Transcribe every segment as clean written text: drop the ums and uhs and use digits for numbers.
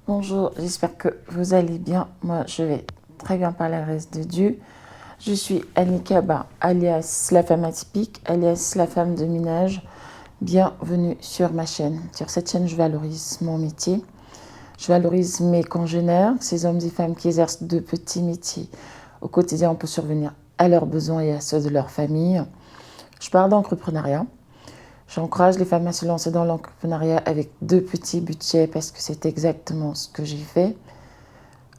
Bonjour, j'espère que vous allez bien. Moi, je vais très bien par la grâce de Dieu. Je suis Annie Kaba, alias la femme atypique, alias la femme de ménage. Bienvenue sur ma chaîne. Sur cette chaîne, je valorise mon métier. Je valorise mes congénères, ces hommes et femmes qui exercent de petits métiers au quotidien pour survenir à leurs besoins et à ceux de leur famille. Je parle d'entrepreneuriat. J'encourage les femmes à se lancer dans l'entrepreneuriat avec de petits budgets parce que c'est exactement ce que j'ai fait.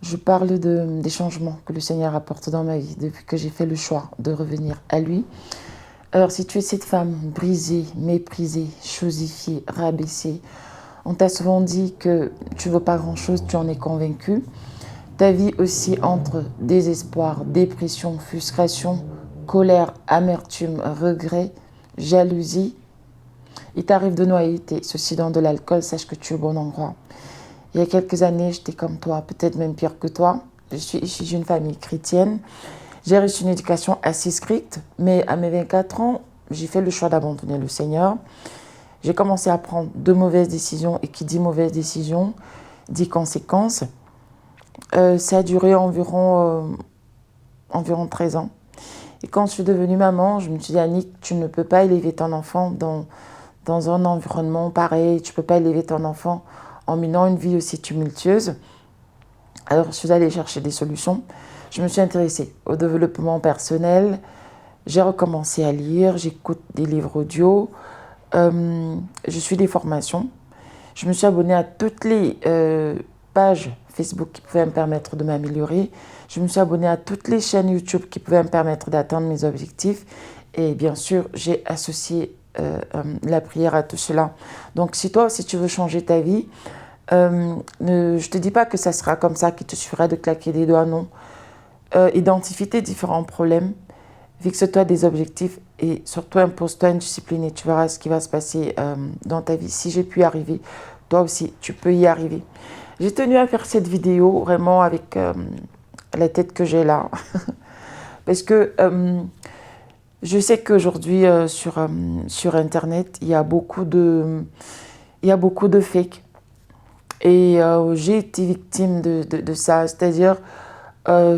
Je parle des changements que le Seigneur apporte dans ma vie depuis que j'ai fait le choix de revenir à lui. Alors si tu es cette femme brisée, méprisée, chosifiée, rabaissée, on t'a souvent dit que tu ne vaux pas grand-chose, tu en es convaincue. Ta vie aussi entre désespoir, dépression, frustration, colère, amertume, regret, jalousie. Il t'arrive de noyer tes soucis dans de l'alcool, sache que tu es au bon endroit. Il y a quelques années, j'étais comme toi, peut-être même pire que toi. Je suis issue d'une famille chrétienne. J'ai reçu une éducation assez stricte, mais à mes 24 ans, j'ai fait le choix d'abandonner le Seigneur. J'ai commencé à prendre de mauvaises décisions, et qui dit mauvaise décision, dit conséquences. Ça a duré environ 13 ans. Et quand je suis devenue maman, je me suis dit, Annick, tu ne peux pas élever ton enfant dans un environnement pareil. Tu ne peux pas élever ton enfant en menant une vie aussi tumultueuse. Alors, je suis allée chercher des solutions. Je me suis intéressée au développement personnel. J'ai recommencé à lire. J'écoute des livres audio. Je suis des formations. Je me suis abonnée à toutes les pages Facebook qui pouvaient me permettre de m'améliorer. Je me suis abonnée à toutes les chaînes YouTube qui pouvaient me permettre d'atteindre mes objectifs. Et bien sûr, j'ai associé la prière à tout cela. Donc, si toi aussi tu veux changer ta vie, je ne te dis pas que ça sera comme ça, qu'il te suffira de claquer des doigts, non. Identifie tes différents problèmes, fixe-toi des objectifs et surtout impose-toi une discipline et tu verras ce qui va se passer dans ta vie. Si j'ai pu y arriver, toi aussi, tu peux y arriver. J'ai tenu à faire cette vidéo vraiment avec la tête que j'ai là. Parce que je sais qu'aujourd'hui, sur Internet, il y a beaucoup de fake. Et j'ai été victime de ça. C'est-à-dire,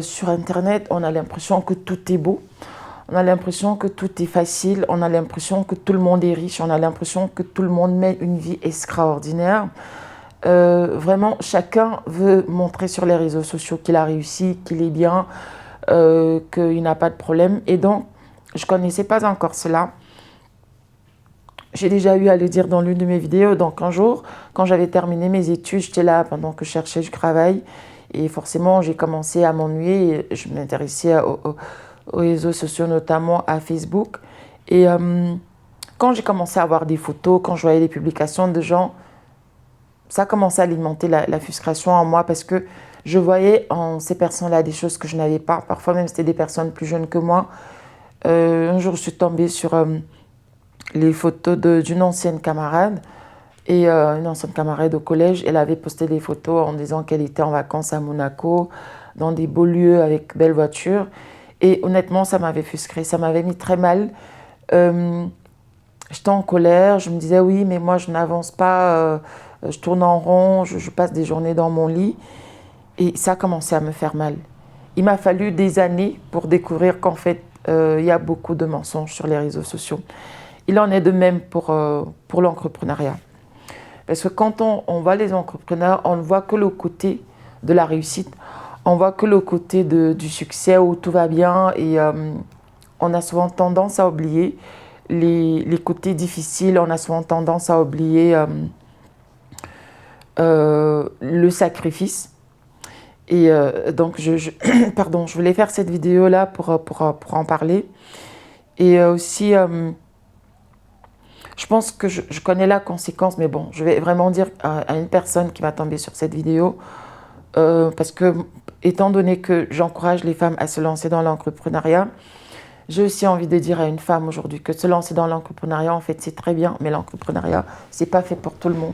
sur Internet, on a l'impression que tout est beau. On a l'impression que tout est facile. On a l'impression que tout le monde est riche. On a l'impression que tout le monde mène une vie extraordinaire. Vraiment, chacun veut montrer sur les réseaux sociaux qu'il a réussi, qu'il est bien, qu'il n'a pas de problème. Et donc, je ne connaissais pas encore cela. J'ai déjà eu à le dire dans l'une de mes vidéos. Donc un jour, quand j'avais terminé mes études, j'étais là pendant que je cherchais du travail. Et forcément, j'ai commencé à m'ennuyer. Je m'intéressais aux réseaux sociaux, notamment à Facebook. Et quand j'ai commencé à voir des photos, quand je voyais des publications de gens, ça a commencé à alimenter la frustration en moi parce que je voyais en ces personnes-là des choses que je n'avais pas. Parfois même, c'était des personnes plus jeunes que moi. Un jour, je suis tombée sur les photos d'une ancienne camarade. Et une ancienne camarade au collège, elle avait posté des photos en disant qu'elle était en vacances à Monaco, dans des beaux lieux avec belles voitures. Et honnêtement, ça m'avait frustrée, ça m'avait mis très mal. J'étais en colère, je me disais oui, mais moi je n'avance pas, je tourne en rond, je passe des journées dans mon lit. Et ça a commencé à me faire mal. Il m'a fallu des années pour découvrir qu'en fait, il y a beaucoup de mensonges sur les réseaux sociaux. Il en est de même pour l'entrepreneuriat. Parce que quand on voit les entrepreneurs, on ne voit que le côté de la réussite, on voit que le côté du succès où tout va bien et on a souvent tendance à oublier les côtés difficiles, on a souvent tendance à oublier le sacrifice. Et donc, pardon, je voulais faire cette vidéo-là pour en parler. Et aussi, je pense que je connais la conséquence, mais bon, je vais vraiment dire à une personne qui va tomber sur cette vidéo, parce que, étant donné que j'encourage les femmes à se lancer dans l'entrepreneuriat, j'ai aussi envie de dire à une femme aujourd'hui que se lancer dans l'entrepreneuriat, en fait, c'est très bien, mais l'entrepreneuriat, c'est pas fait pour tout le monde.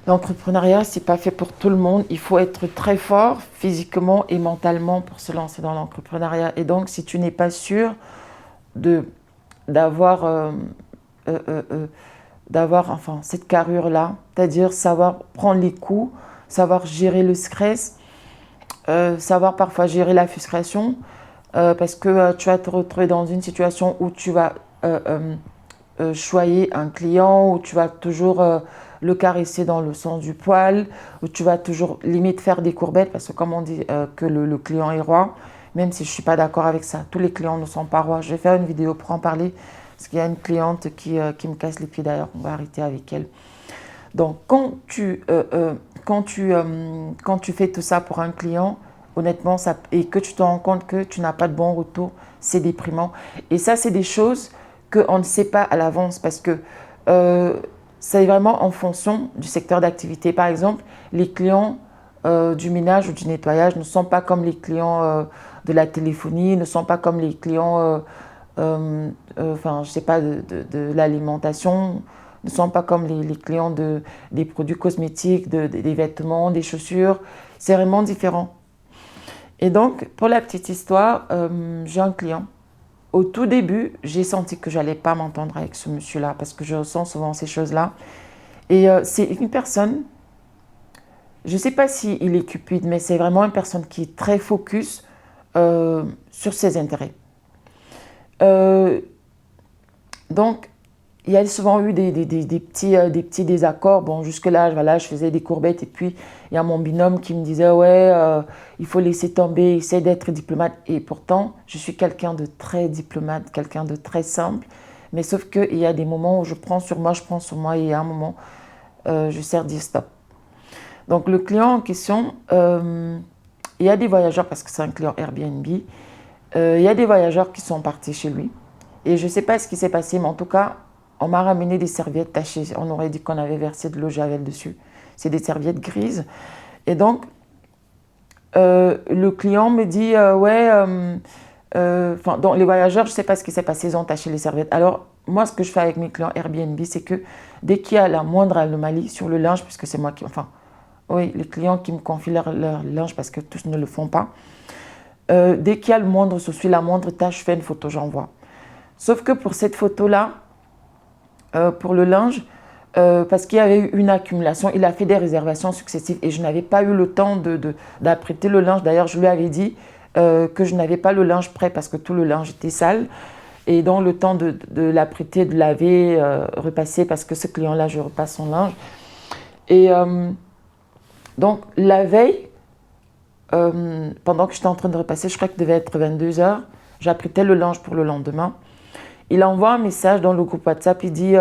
L'entrepreneuriat, c'est pas fait pour tout le monde. Il faut être très fort physiquement et mentalement pour se lancer dans l'entrepreneuriat. Et donc, si tu n'es pas sûr d'avoir d'avoir enfin, cette carrure-là, c'est-à-dire savoir prendre les coups, savoir gérer le stress, savoir parfois gérer la frustration, parce que tu vas te retrouver dans une situation où tu vas choyer un client, où tu vas toujours le caresser dans le sens du poil, où tu vas toujours limite faire des courbettes, parce que comme on dit que le client est roi, même si je ne suis pas d'accord avec ça, tous les clients ne sont pas rois. Je vais faire une vidéo pour en parler, parce qu'il y a une cliente qui me casse les pieds d'ailleurs, on va arrêter avec elle. Donc quand tu fais tout ça pour un client, honnêtement, et que tu te rends compte que tu n'as pas de bon retour, c'est déprimant. Et ça, c'est des choses qu'on ne sait pas à l'avance parce que c'est vraiment en fonction du secteur d'activité. Par exemple, les clients du ménage ou du nettoyage ne sont pas comme les clients de la téléphonie, ne sont pas comme les clients, enfin, je sais pas, de l'alimentation, ne sont pas comme les clients des produits cosmétiques, des vêtements, des chaussures. C'est vraiment différent. Et donc, pour la petite histoire, j'ai un client. Au tout début, j'ai senti que je n'allais pas m'entendre avec ce monsieur-là parce que je ressens souvent ces choses-là. Et c'est une personne, je ne sais pas s'il est cupide, mais c'est vraiment une personne qui est très focus sur ses intérêts. Donc, il y a souvent eu des petits désaccords. Bon, jusque-là, voilà, je faisais des courbettes et puis il y a mon binôme qui me disait « Ouais, il faut laisser tomber, essayer d'être diplomate. » Et pourtant, je suis quelqu'un de très diplomate, quelqu'un de très simple. Mais sauf qu'il y a des moments où je prends sur moi et il y a un moment, je sais dire stop. Donc, le client en question, il y a des voyageurs, parce que c'est un client Airbnb, il y a des voyageurs qui sont partis chez lui. Et je ne sais pas ce qui s'est passé, mais en tout cas, on m'a ramené des serviettes tachées. On aurait dit qu'on avait versé de l'eau Javel dessus. C'est des serviettes grises. Et donc, le client me dit donc les voyageurs, je ne sais pas ce qui s'est passé, ils ont taché les serviettes. Alors, moi, ce que je fais avec mes clients Airbnb, c'est que dès qu'il y a la moindre anomalie sur le linge, puisque c'est moi qui... Enfin, oui, les clients qui me confient leur linge, parce que tous ne le font pas, dès qu'il y a le moindre souci, la moindre tâche, je fais une photo, j'envoie. Sauf que pour cette photo-là, pour le linge, parce qu'il y avait eu une accumulation, il a fait des réservations successives et je n'avais pas eu le temps d'apprêter le linge. D'ailleurs, je lui avais dit que je n'avais pas le linge prêt parce que tout le linge était sale. Et donc, le temps de l'apprêter, de laver, repasser, parce que ce client-là, je repasse son linge. Et donc, la veille, pendant que j'étais en train de repasser, je crois qu'il devait être 22h, j'apprêtais le linge pour le lendemain. Il envoie un message dans le groupe WhatsApp, il dit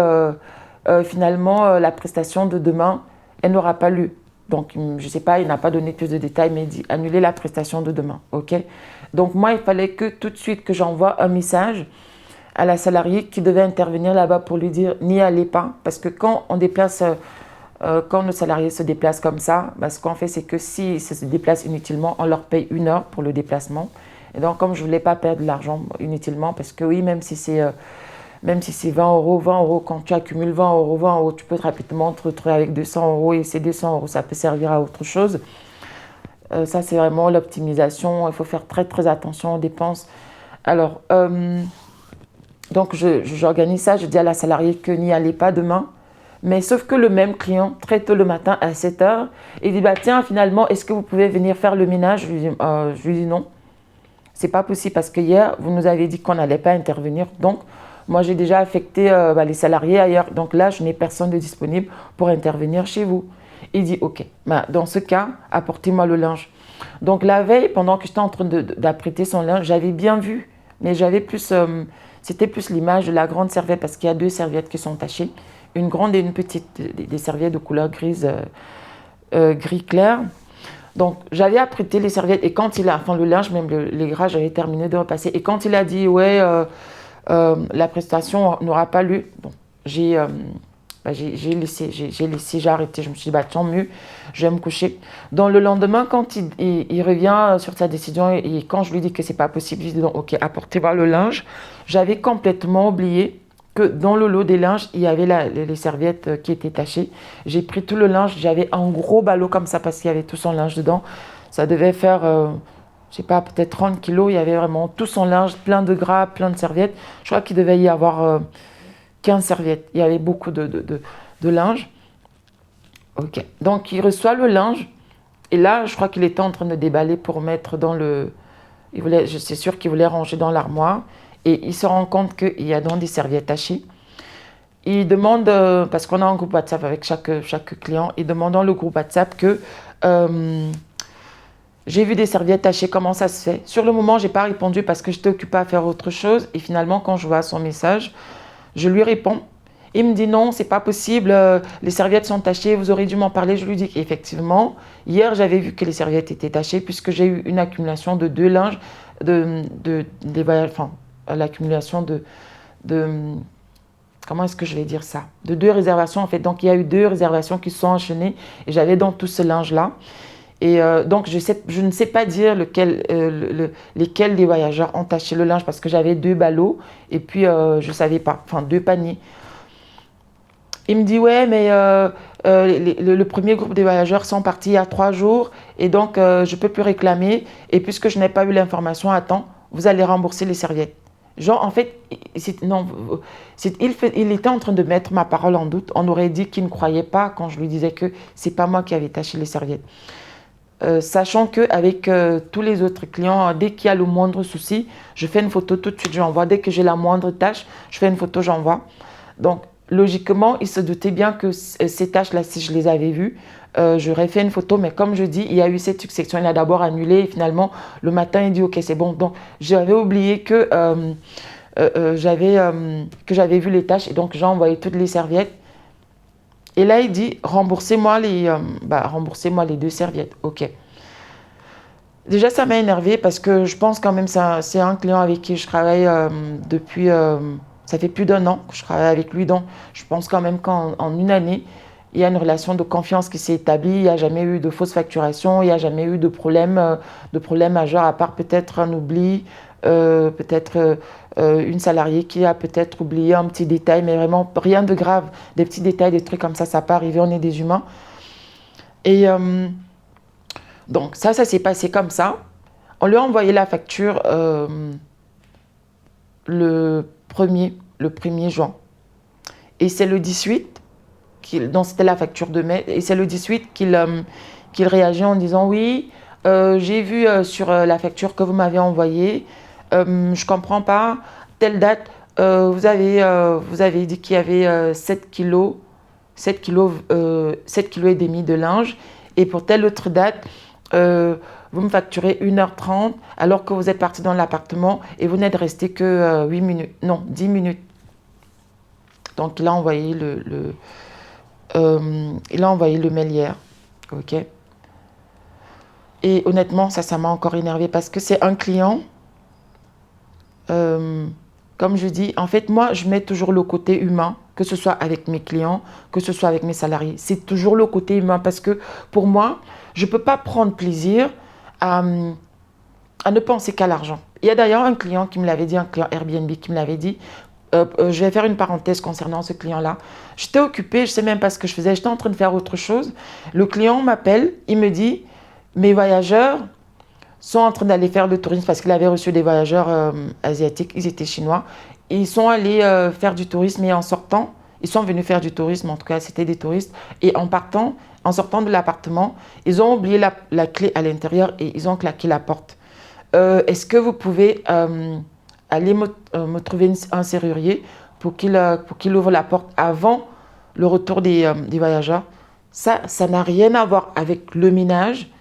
finalement la prestation de demain, elle n'aura pas lieu. Donc je ne sais pas, il n'a pas donné plus de détails, mais il dit annuler la prestation de demain. Ok. Donc moi, il fallait que tout de suite que j'envoie un message à la salariée qui devait intervenir là-bas pour lui dire n'y allez pas. Parce que quand on déplace, quand nos salariés se déplacent comme ça, ce qu'on fait, c'est que s'ils se déplacent inutilement, on leur paye 1 heure pour le déplacement. Et donc, comme je ne voulais pas perdre de l'argent inutilement, parce que oui, même si c'est 20 euros, quand tu accumules 20 euros, tu peux rapidement te retrouver avec 200 euros et ces 200 euros, ça peut servir à autre chose. Ça, c'est vraiment l'optimisation. Il faut faire très, très attention aux dépenses. Alors, donc, j'organise ça. Je dis à la salariée que n'y allez pas demain. Mais sauf que le même client, très tôt le matin, à 7h, il dit tiens, finalement, est-ce que vous pouvez venir faire le ménage ? Je lui dis non. C'est pas possible parce que hier, vous nous avez dit qu'on n'allait pas intervenir. Donc, moi, j'ai déjà affecté les salariés ailleurs. Donc là, je n'ai personne de disponible pour intervenir chez vous. Il dit, OK, dans ce cas, apportez-moi le linge. Donc la veille, pendant que j'étais en train d'apprêter son linge, j'avais bien vu, mais j'avais plus, c'était plus l'image de la grande serviette parce qu'il y a 2 serviettes qui sont tachées. Une grande et une petite, des serviettes de couleur grise, gris clair. Donc, j'avais apprêté les serviettes et quand il a, enfin le linge, même les draps, j'avais terminé de repasser. Et quand il a dit, la prestation n'aura pas lieu, bon, j'ai arrêté. Je me suis dit, tant mieux, je vais me coucher. Donc, le lendemain, quand il revient sur sa décision et quand je lui dis que c'est pas possible, je lui dis, donc, OK, apportez-moi le linge. J'avais complètement oublié que dans le lot des linges, il y avait les serviettes qui étaient tachées. J'ai pris tout le linge, j'avais un gros ballot comme ça parce qu'il y avait tout son linge dedans. Ça devait faire, je sais pas, peut-être 30 kilos. Il y avait vraiment tout son linge, plein de gras, plein de serviettes. Je crois qu'il devait y avoir 15 serviettes. Il y avait beaucoup de linge. Ok. Donc, il reçoit le linge. Et là, je crois qu'il était en train de déballer pour mettre dans le... C'est sûr qu'il voulait ranger dans l'armoire. Et il se rend compte qu'il y a donc des serviettes tachées. Il demande, parce qu'on a un groupe WhatsApp avec chaque client, il demande dans le groupe WhatsApp que j'ai vu des serviettes tachées, comment ça se fait? Sur le moment, je n'ai pas répondu parce que j'étais occupée à faire autre chose. Et finalement, quand je vois son message, je lui réponds. Il me dit non, c'est pas possible, les serviettes sont tachées, vous aurez dû m'en parler. Je lui dis qu'effectivement, hier, j'avais vu que les serviettes étaient tachées puisque j'ai eu une accumulation de 2 linges, enfin, l'accumulation de comment est-ce que je vais dire ça? De 2 réservations en fait. Donc il y a eu 2 réservations qui se sont enchaînées et j'avais donc tout ce linge-là. Et donc je ne sais pas dire lesquels des voyageurs ont taché le linge parce que j'avais 2 ballots et puis je ne savais pas, enfin 2 paniers. Il me dit ouais mais le premier groupe des voyageurs sont partis il y a 3 jours et donc je ne peux plus réclamer et puisque je n'ai pas eu l'information à temps, vous allez rembourser les serviettes. Genre, en fait, il était en train de mettre ma parole en doute. On aurait dit qu'il ne croyait pas quand je lui disais que c'est pas moi qui avais taché les serviettes. Sachant qu'avec tous les autres clients, dès qu'il y a le moindre souci, je fais une photo tout de suite, j'envoie. Dès que j'ai la moindre tâche, je fais une photo, j'envoie. Donc, logiquement, il se doutait bien que ces tâches-là, si je les avais vues, j'aurais fait une photo, mais comme je dis, il y a eu cette succession. Il a d'abord annulé et finalement, le matin, il dit « Ok, c'est bon ». Donc, j'avais oublié que j'avais vu les tâches et donc j'ai envoyé toutes les serviettes. Et là, il dit « Remboursez-moi les 2 serviettes ». Ok. Déjà, ça m'a énervé parce que je pense quand même que c'est un client avec qui je travaille depuis... ça fait plus d'1 an que je travaille avec lui, donc je pense quand même qu'en une année, il y a une relation de confiance qui s'est établie, il n'y a jamais eu de fausse facturation, il n'y a jamais eu de problème majeur, à part peut-être un oubli, peut-être une salariée qui a peut-être oublié un petit détail, mais vraiment rien de grave, des petits détails, des trucs comme ça peut arriver, on est des humains. Et donc ça s'est passé comme ça. On lui a envoyé la facture le 1er juin. Et c'est le 18, donc c'était la facture de mai, et c'est le 18 qu'il réagit en disant « Oui, j'ai vu sur la facture que vous m'avez envoyée, je ne comprends pas, telle date, vous avez dit qu'il y avait 7 kilos et demi de linge, et pour telle autre date, vous me facturez 1h30 alors que vous êtes parti dans l'appartement et vous n'êtes resté que 8 minutes, non, 10 minutes. » Donc il a envoyé le mail hier. Ok. Et honnêtement, ça m'a encore énervé parce que c'est un client. Comme je dis, en fait, moi, je mets toujours le côté humain, que ce soit avec mes clients, que ce soit avec mes salariés. C'est toujours le côté humain parce que pour moi, je ne peux pas prendre plaisir à ne penser qu'à l'argent. Il y a d'ailleurs un client qui me l'avait dit, un client Airbnb qui me l'avait dit. Je vais faire une parenthèse concernant ce client-là. J'étais occupée, je ne sais même pas ce que je faisais, j'étais en train de faire autre chose. Le client m'appelle, il me dit « Mes voyageurs sont en train d'aller faire le tourisme » parce qu'il avait reçu des voyageurs asiatiques, ils étaient chinois. Et ils sont allés faire du tourisme et en sortant, ils sont venus faire du tourisme, en tout cas c'était des touristes. Et en sortant de l'appartement, ils ont oublié la clé à l'intérieur et ils ont claqué la porte. Est-ce que vous pouvez... aller me trouver un serrurier pour qu'il ouvre la porte avant le retour des voyageurs. Ça n'a rien à voir avec le ménage.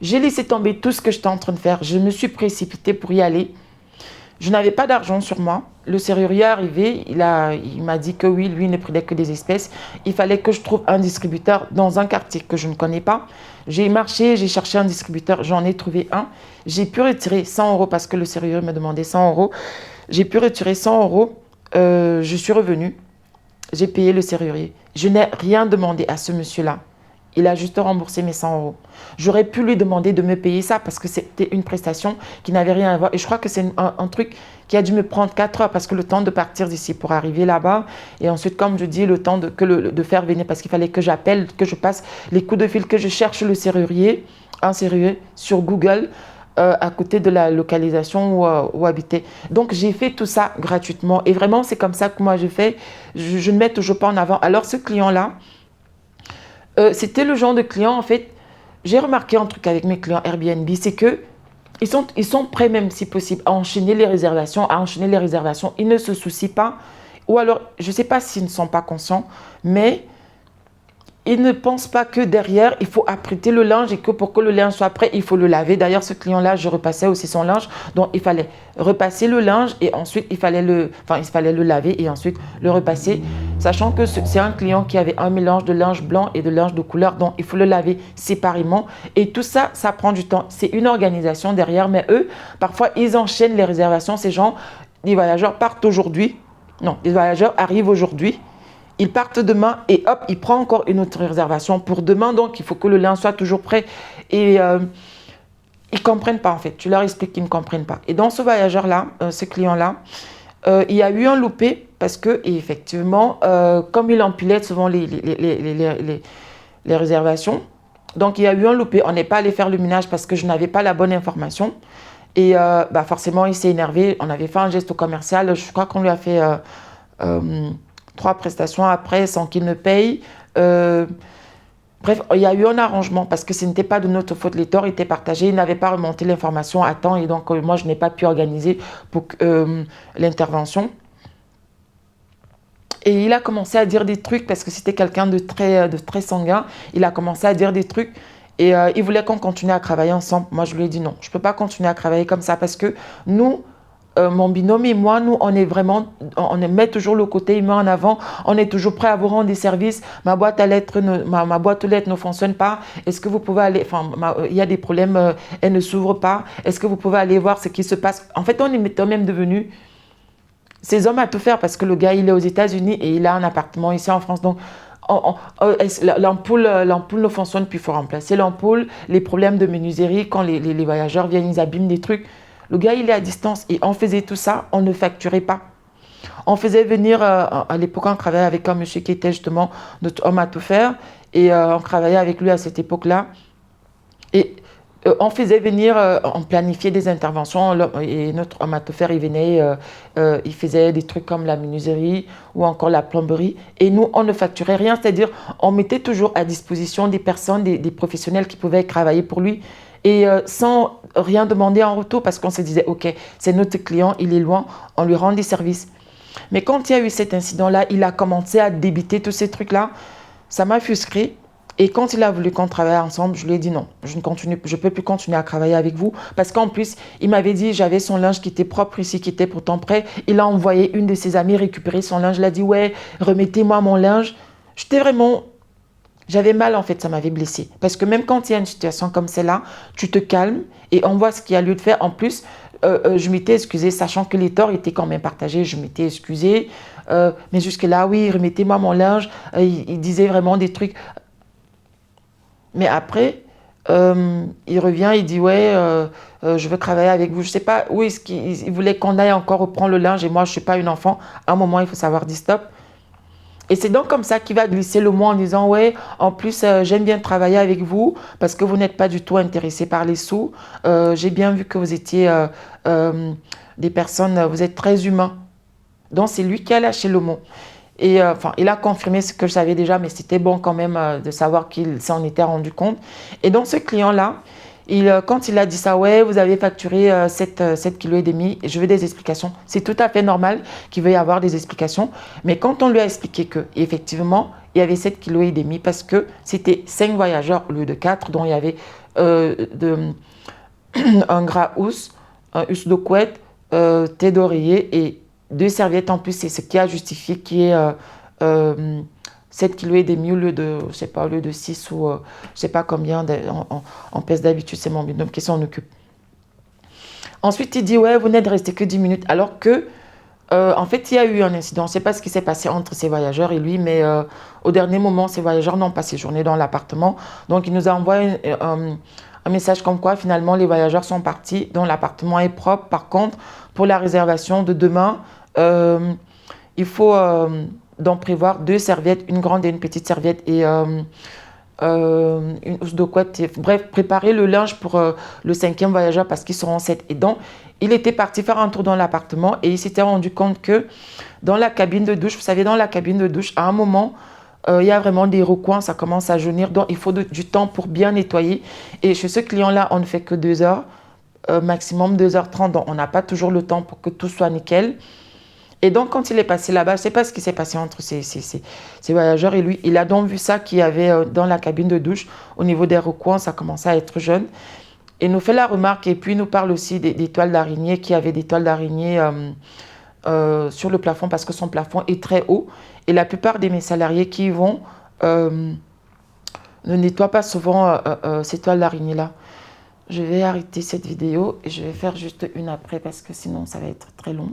J'ai laissé tomber tout ce que j'étais en train de faire. Je me suis précipitée pour y aller. Je n'avais pas d'argent sur moi. Le serrurier est arrivé. Il m'a dit que oui, lui ne prenait que des espèces. Il fallait que je trouve un distributeur dans un quartier que je ne connais pas. J'ai marché, j'ai cherché un distributeur, j'en ai trouvé un. J'ai pu retirer 100 € parce que le serrurier me demandait 100 €. J'ai pu retirer 100 €. Je suis revenue. J'ai payé le serrurier. Je n'ai rien demandé à ce monsieur-là. Il a juste remboursé mes 100 €. J'aurais pu lui demander de me payer ça parce que c'était une prestation qui n'avait rien à voir. Et je crois que c'est un truc qui a dû me prendre 4 heures parce que le temps de partir d'ici pour arriver là-bas. Et ensuite, comme je dis, le temps de faire venir parce qu'il fallait que j'appelle, que je passe les coups de fil, que je cherche le serrurier, un serrurier sur Google. à côté de la localisation où habiter. Donc, j'ai fait tout ça gratuitement. Et vraiment, c'est comme ça que moi, je fais. Je ne mets toujours pas en avant. Alors, ce client-là, c'était le genre de client, en fait, j'ai remarqué un truc avec mes clients Airbnb, c'est que ils sont prêts, même si possible, à enchaîner les réservations, Ils ne se soucient pas. Ou alors, je ne sais pas s'ils ne sont pas conscients, mais ils ne pensent pas que derrière, il faut apprêter le linge et que pour que le linge soit prêt, il faut le laver. D'ailleurs, ce client-là, je repassais aussi son linge. Donc, il fallait repasser le linge et ensuite, il fallait le laver et ensuite le repasser. Sachant que c'est un client qui avait un mélange de linge blanc et de linge de couleur. Donc, il faut le laver séparément. Et tout ça, ça prend du temps. C'est une organisation derrière. Mais eux, parfois, ils enchaînent les réservations. Ces gens, les voyageurs partent aujourd'hui. Non, les voyageurs arrivent aujourd'hui. Ils partent demain et hop, il prend encore une autre réservation pour demain. Donc, il faut que le linge soit toujours prêt. Et ils ne comprennent pas en fait. Tu leur expliques qu'ils ne comprennent pas. Et dans ce voyageur-là, ce client-là, il y a eu un loupé parce que, effectivement, comme il empilait souvent les réservations, donc il y a eu un loupé. On n'est pas allé faire le ménage parce que je n'avais pas la bonne information. Et forcément, il s'est énervé. On avait fait un geste commercial. Je crois qu'on lui a fait 3 prestations après sans qu'il ne paye. Bref, il y a eu un arrangement parce que ce n'était pas de notre faute. Les torts étaient partagés. Il n'avait pas remonté l'information à temps et donc moi, je n'ai pas pu organiser pour l'intervention. Et il a commencé à dire des trucs parce que c'était quelqu'un de très sanguin. Il a commencé à dire des trucs et il voulait qu'on continue à travailler ensemble. Moi, je lui ai dit non, je ne peux pas continuer à travailler comme ça parce que nous, mon binôme et moi, nous, on met toujours le côté humain en avant. On est toujours prêt à vous rendre des services. Ma boîte aux lettres ne fonctionne pas. Est-ce que vous pouvez aller, il y a des problèmes, elle ne s'ouvre pas. Est-ce que vous pouvez aller voir ce qui se passe? En fait, on est même devenus ces hommes à tout faire parce que le gars, il est aux États-Unis et il a un appartement ici en France. Donc, l'ampoule ne fonctionne plus, il faut remplacer l'ampoule. Les problèmes de menuiserie, quand les voyageurs viennent, ils abîment des trucs. Le gars, il est à distance et on faisait tout ça, on ne facturait pas. On faisait venir, à l'époque, on travaillait avec un monsieur qui était justement notre homme à tout faire et on travaillait avec lui à cette époque-là. Et on faisait venir, on planifiait des interventions et notre homme à tout faire, il venait, il faisait des trucs comme la menuiserie ou encore la plomberie et nous, on ne facturait rien, c'est-à-dire on mettait toujours à disposition des personnes, des professionnels qui pouvaient travailler pour lui et sans rien demander en retour parce qu'on se disait, ok, c'est notre client, il est loin, on lui rend des services. Mais quand il y a eu cet incident-là, il a commencé à débiter tous ces trucs-là, ça m'a frustrée. Et quand il a voulu qu'on travaille ensemble, je lui ai dit non, je ne peux plus continuer à travailler avec vous. Parce qu'en plus, il m'avait dit, j'avais son linge qui était propre ici, qui était pourtant prêt. Il a envoyé une de ses amies récupérer son linge. Il a dit, ouais, remettez-moi mon linge. J'avais mal en fait, ça m'avait blessée. Parce que même quand il y a une situation comme celle-là, tu te calmes et on voit ce qu'il y a lieu de faire. En plus, je m'étais excusée, sachant que les torts étaient quand même partagés. Je m'étais excusée. Mais jusque-là, oui, remettez-moi mon linge. Il disait vraiment des trucs. Mais après, il revient, il dit, ouais, je veux travailler avec vous. Je ne sais pas où est-ce qu'il voulait qu'on aille encore reprendre le linge. Et moi, je ne suis pas une enfant. À un moment, il faut savoir dire stop. Et c'est donc comme ça qu'il va glisser le mot en disant, ouais, en plus, j'aime bien travailler avec vous parce que vous n'êtes pas du tout intéressé par les sous. J'ai bien vu que vous étiez des personnes, vous êtes très humains. Donc, c'est lui qui a lâché le mot. Et il a confirmé ce que je savais déjà, mais c'était bon quand même de savoir qu'il s'en était rendu compte. Et donc, ce client-là, quand il a dit ça, ouais, vous avez facturé 7,5 kg, je veux des explications. C'est tout à fait normal qu'il veuille avoir des explications. Mais quand on lui a expliqué qu'effectivement, il y avait 7,5 kg parce que c'était 5 voyageurs au lieu de 4, dont il y avait un gras housse, un housse de couette, thé d'oreiller et 2 serviettes en plus. C'est ce qui a justifié qu'il y ait 7,5 kg au lieu de, je sais pas, au lieu de 6 ou je sais pas combien on pèse d'habitude, c'est mon binôme qui s'en occupe. Ensuite, il dit, ouais, vous n'êtes resté que 10 minutes, alors que, en fait, il y a eu un incident. Je ne sais pas ce qui s'est passé entre ces voyageurs et lui, mais au dernier moment, ces voyageurs n'ont pas séjourné dans l'appartement. Donc, il nous a envoyé un message comme quoi, finalement, les voyageurs sont partis, dont l'appartement est propre. Par contre, pour la réservation de demain, il faut donc prévoir 2 serviettes, une grande et une petite serviette et une housse de couette, bref, préparer le linge pour le 5e voyageur parce qu'ils seront 7. Et donc, il était parti faire un tour dans l'appartement et il s'était rendu compte que dans la cabine de douche, vous savez, dans la cabine de douche, à un moment, il y a vraiment des recoins, ça commence à jaunir, donc il faut du temps pour bien nettoyer. Et chez ce client-là, on ne fait que 2 heures, maximum 2h30, donc on n'a pas toujours le temps pour que tout soit nickel. Et donc, quand il est passé là-bas, je ne sais pas ce qui s'est passé entre ces voyageurs et lui. Il a donc vu ça qu'il y avait dans la cabine de douche, au niveau des recoins, ça commençait à être jaune. Il nous fait la remarque et puis il nous parle aussi des toiles d'araignée, qu'il y avait des toiles d'araignée sur le plafond parce que son plafond est très haut. Et la plupart de mes salariés qui y vont ne nettoient pas souvent ces toiles d'araignée-là. Je vais arrêter cette vidéo et je vais faire juste une après parce que sinon ça va être très long.